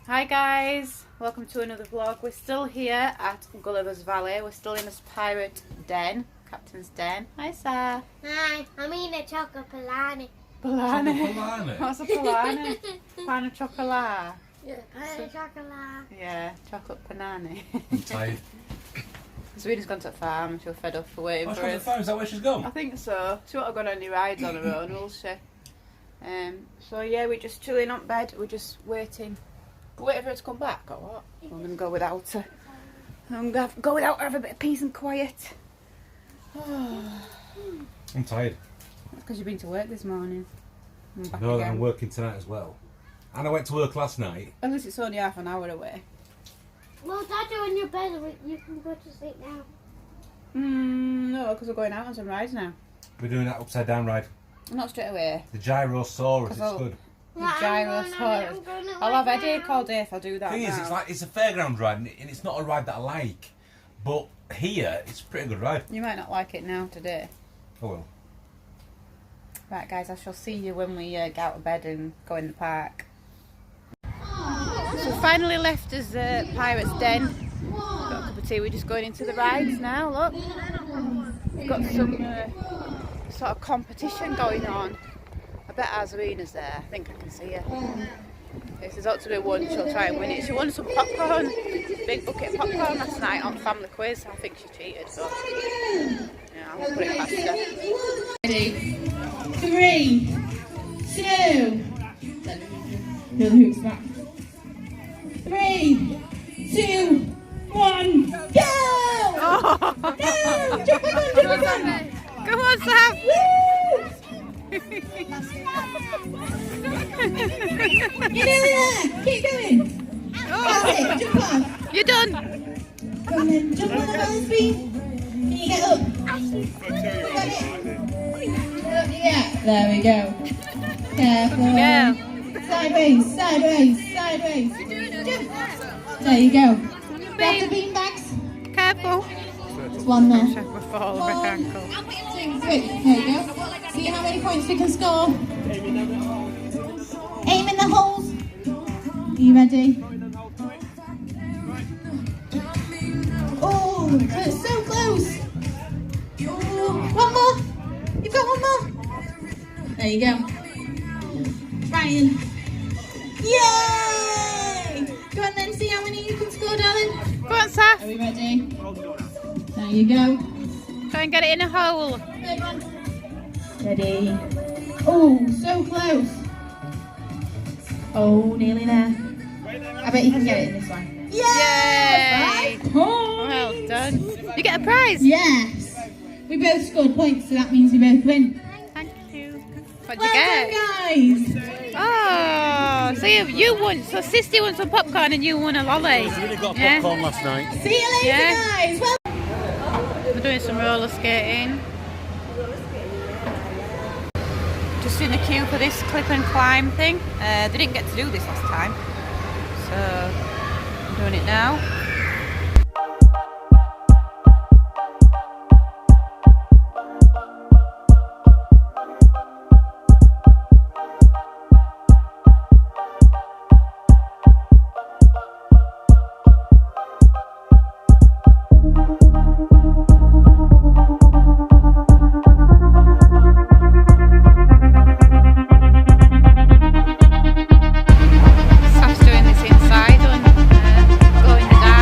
Hi guys, welcome to another vlog. We're still here at Gulliver's Valley. We're still in his pirate den, captain's den. Hi Sarah. Hi, I'm eating a chocolate palani. Palani? What's a palani? Pan chocolate. Yeah, pan chocolate. Yeah, chocolate panani. I'm tired. Serena's gone to the farm. She'll fed up for waiting for us. Is that where she's gone? I think so. She won't have gone on any rides on her own, will she? So yeah, we're just chilling on bed. We're just waiting. Waiting for her to come back, or what? I'm going to go without her. I'm going to go without her, have a bit of peace and quiet. I'm tired. That's because you've been to work this morning. I'm back No, again. I'm working tonight as well. And I went to work last night. At least it's only half an hour away. Well, Dad, you're in your bed. You can go to sleep now. No, because we're going out on some rides now. We're doing that upside down ride. Not straight away. The Gyrosaurus, it's good. The Gyrosaurus. I'll have a headache all day if I do that. The thing is, it's a fairground ride, and it's not a ride that I like. But here, it's a pretty good ride. You might not like it now today. Oh well. Right guys, I shall see you when we get out of bed and go in the park. So we finally left his pirate's den. Got a cup of tea, we're just going into the rides now, look. We've got some sort of competition going on. I bet our Serena's there, I think I can see her. If there's ought to be one, she'll try and win it. She won some popcorn, big bucket of popcorn last night on Family Quiz. I think she cheated, so yeah, I'll put it past her. Ready? 3, 2. Feel the hoops back. 3, 2, 1. Go! Oh. Go! Jump on! Come on, Sam! You're nearly there! Keep going! That's it, jump on! You're done! Go on then, jump on the balance beam. Can you get up? You got it? Yeah, there we go. Careful. Yeah. Sideways, sideways, sideways. Jump. There you go. Grab the bean bags. Careful. There's one there. Check my fall, my ankle. 1, 2, 3. There you go. See how many points we can score. Aim in the holes. Are you ready? Oh, it's so close. Oh, one more. You've got one more. There you go. Ryan. Yay! Go on then, see how many you can score, darling. Go on, Saf. Are we ready? There you go. Try and get it in a hole. Third one. Ready. Oh, so close. Oh, nearly there. I bet you can get it in this one. Yay! 5 points. Well done. You get a prize. Yes. We both scored points, so that means we both win. Thank you. What did Well you get? done, guys. Oh, so you won. So Sister won some popcorn and you won a lolly. We really got Yeah. popcorn last night. See you later, Yeah. guys. Well We're doing some roller skating. Just in the queue for this clip and climb thing. They didn't get to do this last time, so I'm doing it now. Saf's doing this inside and going in the dark.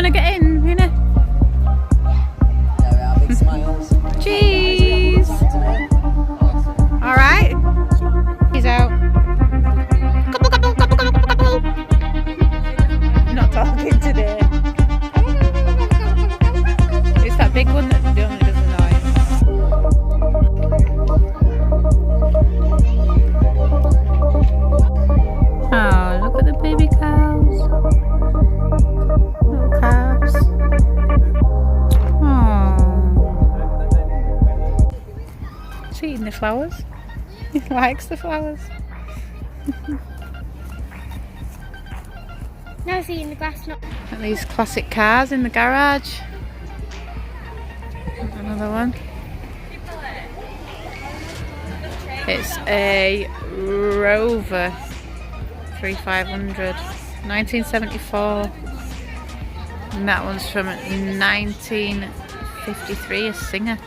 want to get in, you know? There we are, big smiles. Cheese! Alright. He's out. Couple, couple, couple, couple, couple, couple. Not talking today. It's that big one that only does annoy. Oh, look at the baby cows. Little calves. Oh. He's eating the flowers. He likes the flowers. Now he's eating the grass. Not. And these classic cars in the garage. Another one. It's a Rover 3500, 1974. And that one's from 1953, a Singer.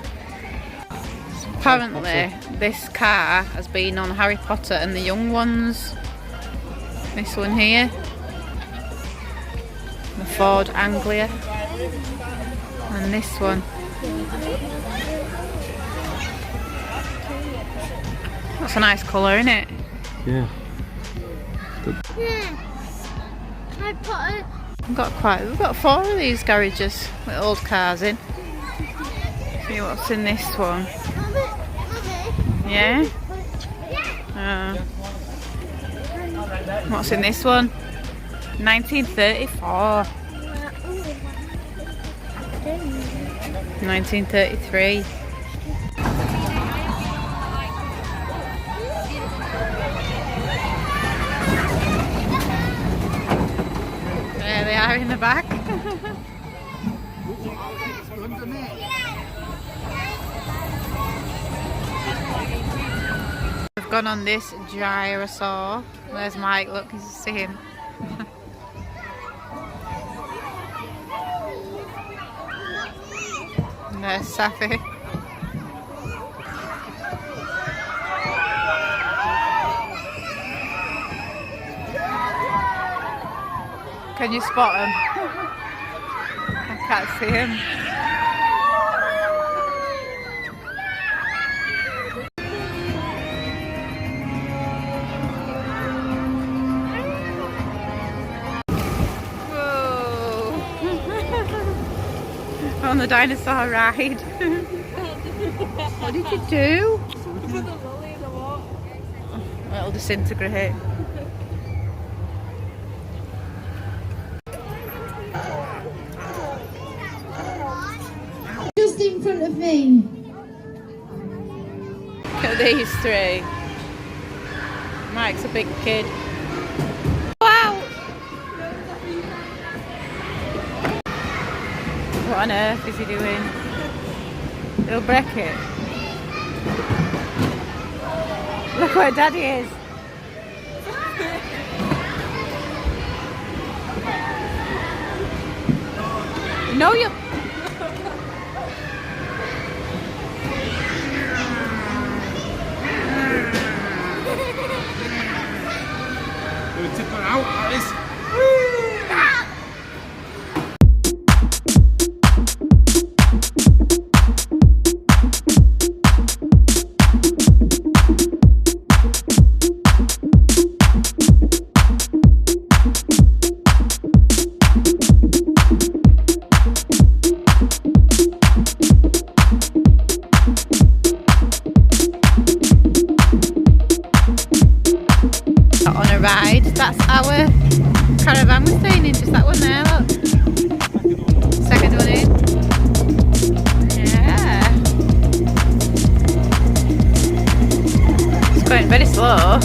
Apparently, this car has been on Harry Potter and the Young Ones. This one here. The Ford Anglia. And this one. That's a nice colour, isn't it? Yeah. Yeah. I put it. We've got 4 of these garages with old cars in. See what's in this one. Mummy. Yeah? What's in this one? 1934. 1933. There they are in the back. We've gone on this gyrosaur. Where's Mike? Look, you see him. And there's Safi. Can you spot him? I can't see him. Whoa! On the dinosaur ride. What did you do? It'll disintegrate. Just in front of me. Look at these 3. Mike's a big kid. Wow! What on earth is he doing? He'll break it. Look where Daddy is. No, you. Tip her out, Alice. On a ride. That's our caravan we're staying in, just that one there, look. Second one in. Yeah. It's going very slow.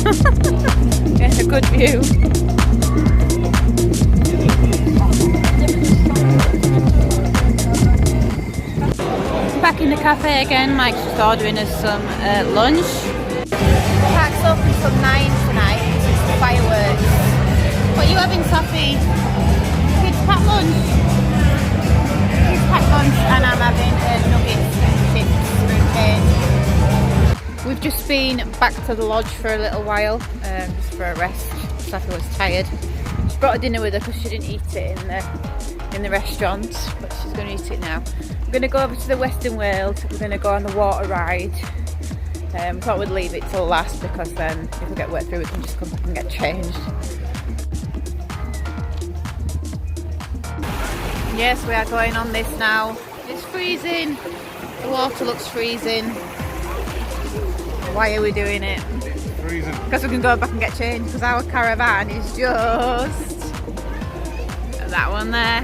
Get a good view. Back in the cafe again. Mike's just ordering us some lunch. The park's open till 9 tonight. It's the fireworks. What are you having, Sophie? Kids pack lunch. Kids pack lunch, and I'm having nuggets and chips for a We've just been back to the lodge for a little while, just for a rest. Sophie was tired. She brought a dinner with her because she didn't eat it in the restaurant, but she's going to eat it now. We're going to go over to the Western World. We're going to go on the water ride. We thought we'd leave it till last because then if we get wet through we can just come back and get changed. Yes, we are going on this now. It's freezing. The water looks freezing. Why are we doing it? Freezing. Because we can go back and get changed because our caravan is just that one there.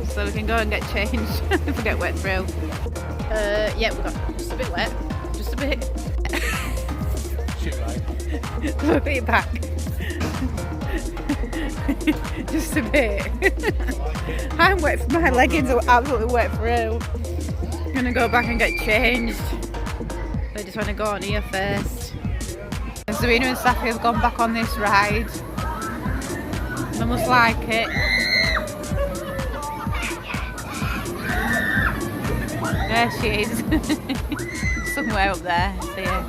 So we can go and get changed if we get wet through. Yeah, we got just a bit wet. Just a bit. Shit, right? Look at your back. Just a bit. I'm wet. My leggings are absolutely wet through. I'm gonna go back and get changed. I just want to go on here first. Serena and Safi have gone back on this ride. They must like it. There she is. Somewhere up there. See her.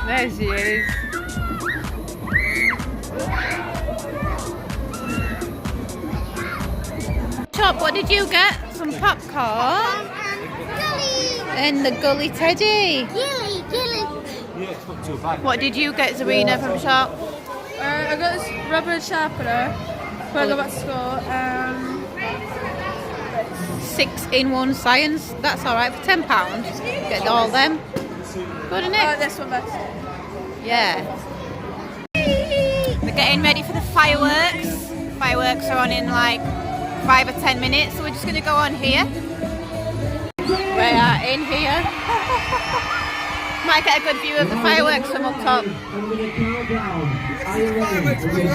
There she is. Shop, what did you get? Some popcorn and the Gully teddy. Gilly. Yeah, it's not too bad. What did you get, Zarina, from shop? I got this rubber sharpener when I go back to school. 6-in-1 science. That's alright for £10. Get all them. Good, isn't it? This one best. Yeah. We're getting ready for the fireworks. Fireworks are on in like 5 or 10 minutes, so we're just going to go on here. We are in here. Might get a good view of the fireworks from up top.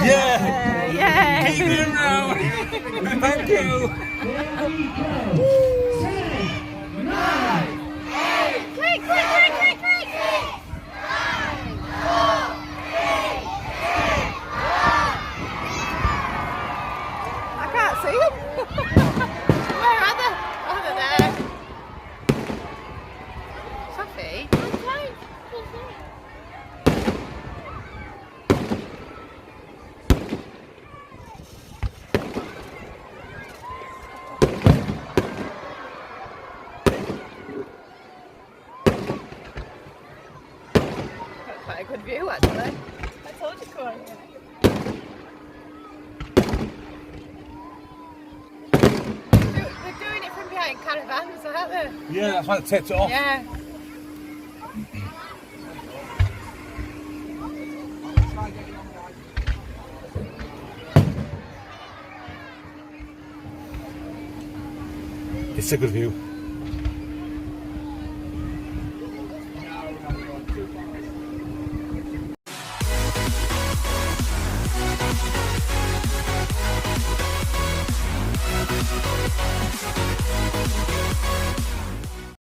Yeah! Yeah! Keep it around! Thank you! Quick! I can't see them. Where are they? Oh, they're there. Sophie? That's quite a good view, actually. I told you to go on here. They're doing it from behind caravans, aren't they? Yeah, that's why they taped it off. Yeah. It's a good view.